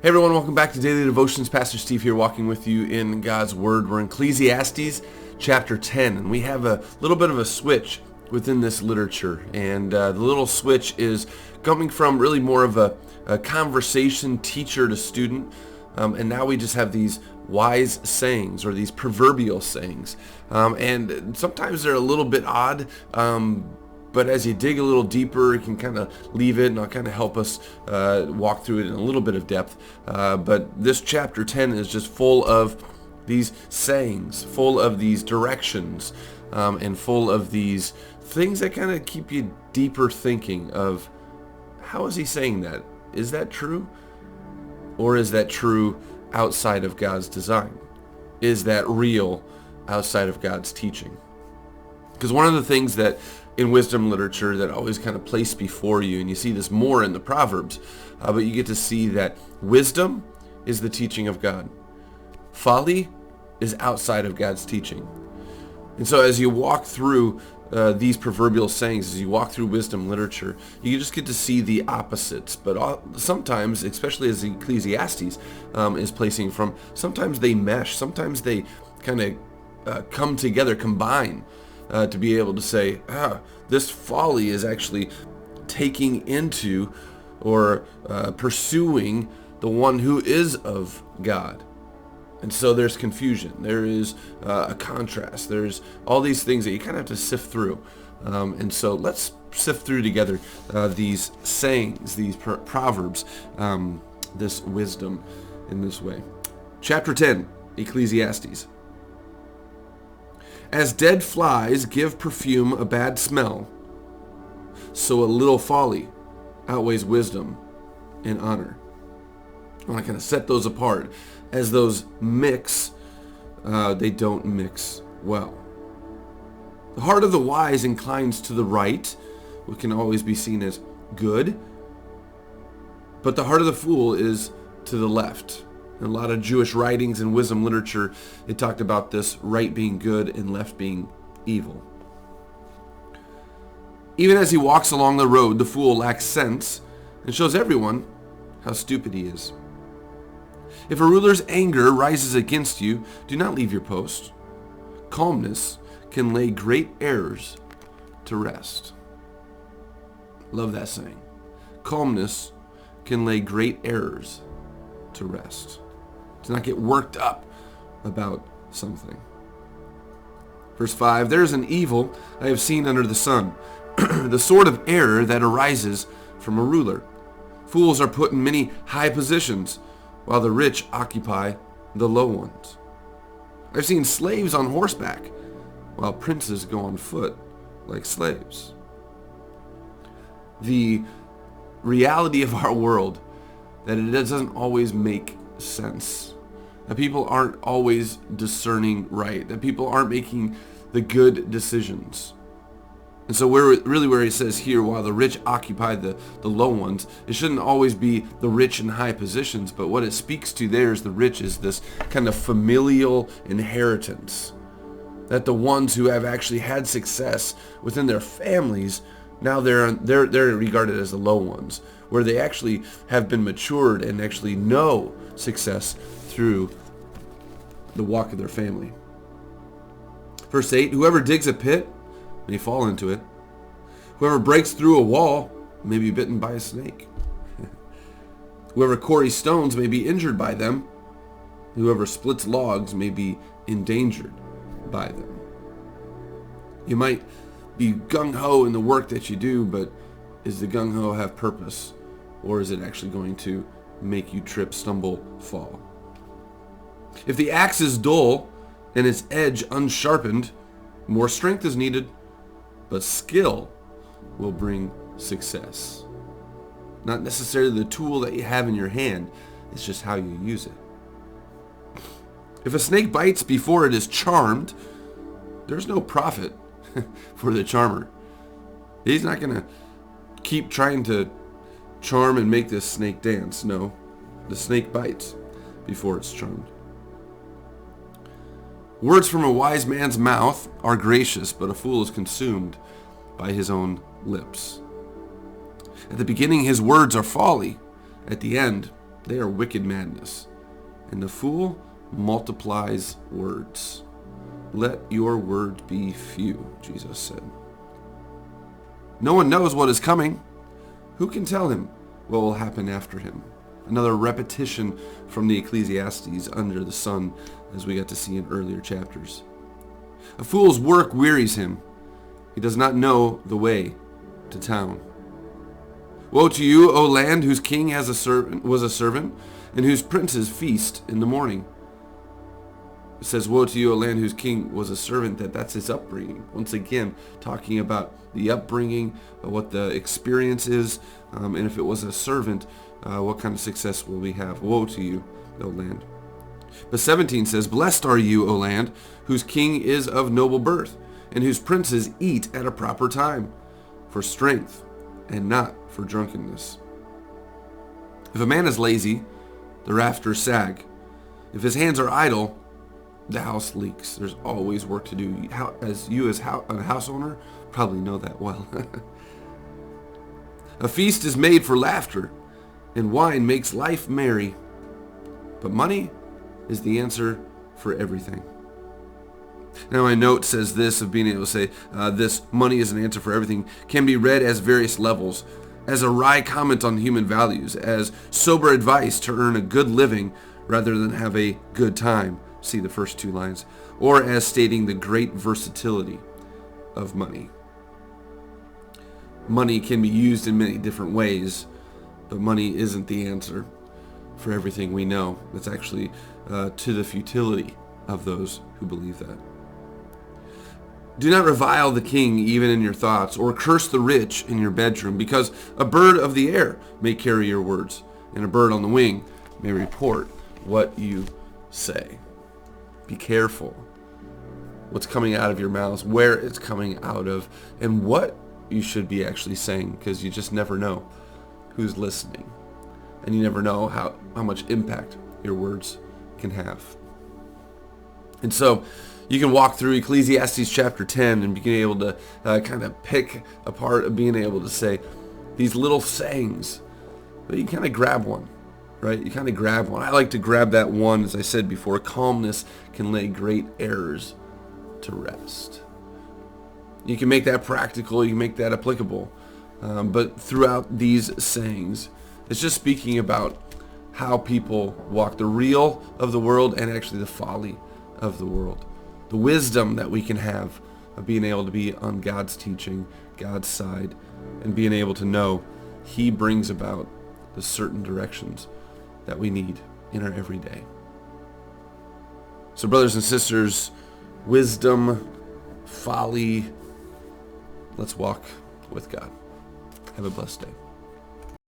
Hey everyone, welcome back to Daily Devotions. Pastor Steve here walking with you in God's Word. We're in Ecclesiastes chapter 10, and we have a little bit of a switch within this literature. And the little switch is coming from really more of a conversation teacher to student. And now we just have these wise sayings or these proverbial sayings. And sometimes they're a little bit odd. But as you dig a little deeper, you can kind of leave it, and I'll kind of help us walk through it in a little bit of depth. But this chapter 10 is just full of these sayings, full of these directions, and full of these things that kind of keep you deeper thinking of, how is he saying that? Is that true? Or is that true outside of God's design? Is that real outside of God's teaching? Because one of the things that in wisdom literature that always kind of placed before you, and you see this more in the Proverbs, but you get to see that wisdom is the teaching of God. Folly is outside of God's teaching. And so as you walk through these proverbial sayings, as you walk through wisdom literature, you just get to see the opposites. But sometimes, especially as Ecclesiastes is placing from, sometimes they mesh, sometimes they kind of come together, combine, to be able to say, this folly is actually taking into or pursuing the one who is of God. And so there's confusion. There is a contrast. There's all these things that you kind of have to sift through. And so let's sift through together these sayings, these proverbs, this wisdom in this way. Chapter 10, Ecclesiastes. As dead flies give perfume a bad smell, so a little folly outweighs wisdom and honor. I want to kind of set those apart. As those mix, they don't mix well. The heart of the wise inclines to the right, which can always be seen as good, but the heart of the fool is to the left. In a lot of Jewish writings and wisdom literature, it talked about this right being good and left being evil. Even as he walks along the road, the fool lacks sense and shows everyone how stupid he is. If a ruler's anger rises against you, do not leave your post. Calmness can lay great errors to rest. Love that saying. Calmness can lay great errors to rest. To not get worked up about something. Verse 5, there is an evil I have seen under the sun, the sort of error that arises from a ruler. Fools are put in many high positions, while the rich occupy the low ones. I've seen slaves on horseback, while princes go on foot like slaves. The reality of our world, that it doesn't always make sense, that people aren't always discerning right, that people aren't making the good decisions. And so where he says here, while the rich occupy the low ones, it shouldn't always be the rich in high positions, but what it speaks to there is the rich is this kind of familial inheritance, that the ones who have actually had success within their families, now they're regarded as the low ones, where they actually have been matured and actually know success through the walk of their family. Verse 8, whoever digs a pit may fall into it. Whoever breaks through a wall may be bitten by a snake. Whoever quarries stones may be injured by them. Whoever splits logs may be endangered by them. You might be gung-ho in the work that you do, but is the gung-ho have purpose? Or is it actually going to make you trip, stumble, fall? If the axe is dull and its edge unsharpened, more strength is needed, but skill will bring success. Not necessarily the tool that you have in your hand, it's just how you use it. If a snake bites before it is charmed, there's no profit for the charmer. He's not going to keep trying to charm and make this snake dance. No, the snake bites before it's charmed. Words from a wise man's mouth are gracious, but a fool is consumed by his own lips. At the beginning his words are folly, at the end They are wicked madness, and the fool multiplies words. Let your word be few, Jesus said. No one knows what is coming. Who can tell him what will happen after him? Another repetition from the Ecclesiastes under the sun, as we got to see in earlier chapters. A fool's work wearies him. He does not know the way to town. Woe to you, O land, whose king was a servant, and whose princes feast in the morning. It says, woe to you, O land, whose king was a servant, that's his upbringing. Once again, talking about the upbringing, what the experience is, and if it was a servant, what kind of success will we have? Woe to you, O land. But 17 says, blessed are you, O land, whose king is of noble birth, and whose princes eat at a proper time, for strength and not for drunkenness. If a man is lazy, the rafters sag. If his hands are idle, the house leaks. There's always work to do. As a house owner, probably know that well. A feast is made for laughter, and wine makes life merry. But money is the answer for everything. Now my note says this, of being able to say this money is an answer for everything, can be read as various levels, as a wry comment on human values, as sober advice to earn a good living rather than have a good time. See the first two lines. Or as stating the great versatility of money. Money can be used in many different ways, but money isn't the answer for everything we know. It's actually to the futility of those who believe that. Do not revile the king even in your thoughts, or curse the rich in your bedroom, because a bird of the air may carry your words, and a bird on the wing may report what you say. Be careful what's coming out of your mouths, where it's coming out of, and what you should be actually saying, because you just never know who's listening, and you never know how much impact your words can have. And so you can walk through Ecclesiastes chapter 10 and being able to kind of pick apart of being able to say these little sayings, but you kind of grab one, right? You kind of grab one. I like to grab that one, as I said before, calmness can lay great errors to rest. You can make that practical, you can make that applicable, but throughout these sayings, it's just speaking about how people walk, the real of the world and actually the folly of the world. The wisdom that we can have of being able to be on God's teaching, God's side, and being able to know He brings about the certain directions that we need in our everyday. So brothers and sisters, wisdom, folly, let's walk with God. Have a blessed day.